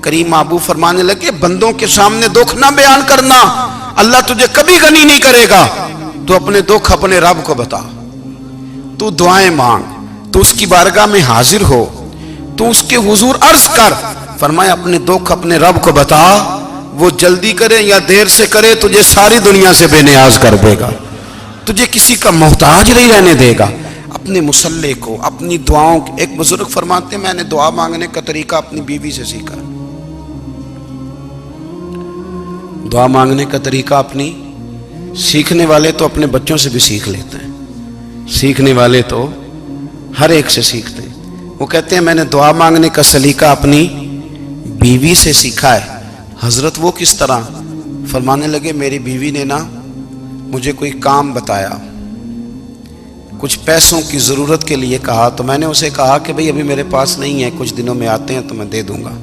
کریم محبوب فرمانے لگے بندوں کے سامنے دکھ نہ بیان کرنا، اللہ تجھے کبھی غنی نہیں کرے گا، تو اپنے دکھ اپنے رب کو بتا، تو دعائیں مانگ، تو اس کی بارگاہ میں حاضر ہو، تو اس کے حضور عرض کر۔ فرمایا اپنے دکھ اپنے رب کو بتا، وہ جلدی کرے یا دیر سے کرے تجھے ساری دنیا سے بے نیاز کر دے گا، تجھے کسی کا محتاج نہیں رہنے دے گا۔ اپنے مسلح کو، اپنی دعاؤں، ایک بزرگ فرماتے ہیں میں نے دعا مانگنے کا طریقہ اپنی بیوی سے سیکھا، دعا مانگنے کا طریقہ اپنی، سیکھنے والے تو اپنے بچوں سے بھی سیکھ لیتے ہیں، سیکھنے والے تو ہر ایک سے سیکھتے ہیں۔ وہ کہتے ہیں میں نے دعا مانگنے کا سلیقہ اپنی بیوی سے سیکھا ہے۔ حضرت وہ کس طرح؟ فرمانے لگے میری بیوی نے نا مجھے کوئی کام بتایا، کچھ پیسوں کی ضرورت کے لیے کہا، تو میں نے اسے کہا کہ بھئی ابھی میرے پاس نہیں ہے، کچھ دنوں میں آتے ہیں تو میں دے دوں گا۔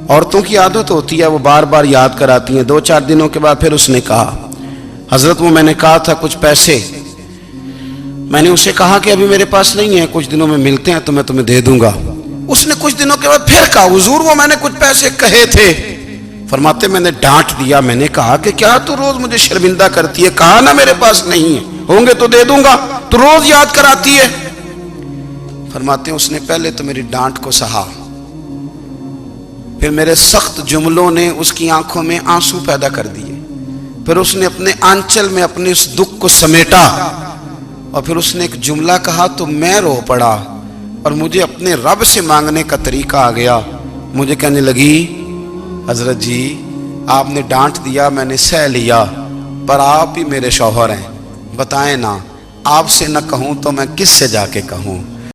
عورتوں کی عادت ہوتی ہے وہ بار بار یاد کراتی ہیں، 2-4 دنوں کے بعد پھر اس نے کہا حضرت وہ میں نے کہا تھا کچھ پیسے، میں نے اسے کہا کہ ابھی میرے پاس نہیں ہے، کچھ دنوں میں ملتے ہیں تو میں تمہیں دے دوں گا۔ اس نے کچھ دنوں کے بعد پھر کہا حضور وہ میں نے کچھ پیسے کہے تھے۔ فرماتے میں نے ڈانٹ دیا، میں نے کہا کہ کیا تو روز مجھے شرمندہ کرتی ہے، کہا نا میرے پاس نہیں ہے، ہوں گے تو دے دوں گا، تو روز یاد کراتی ہے۔ فرماتے ہیں اس نے پہلے تو میری ڈانٹ کو سہا، پھر میرے سخت جملوں نے اس کی آنکھوں میں آنسو پیدا کر دیے، پھر اس نے اپنے آنچل میں اپنے اس دکھ کو سمیٹا، اور پھر اس نے ایک جملہ کہا تو میں رو پڑا، اور مجھے اپنے رب سے مانگنے کا طریقہ آ گیا۔ مجھے کہنے لگی حضرت جی آپ نے ڈانٹ دیا، میں نے سہ لیا، پر آپ ہی میرے شوہر ہیں، بتائیں نا آپ سے نہ کہوں تو میں کس سے جا کے کہوں؟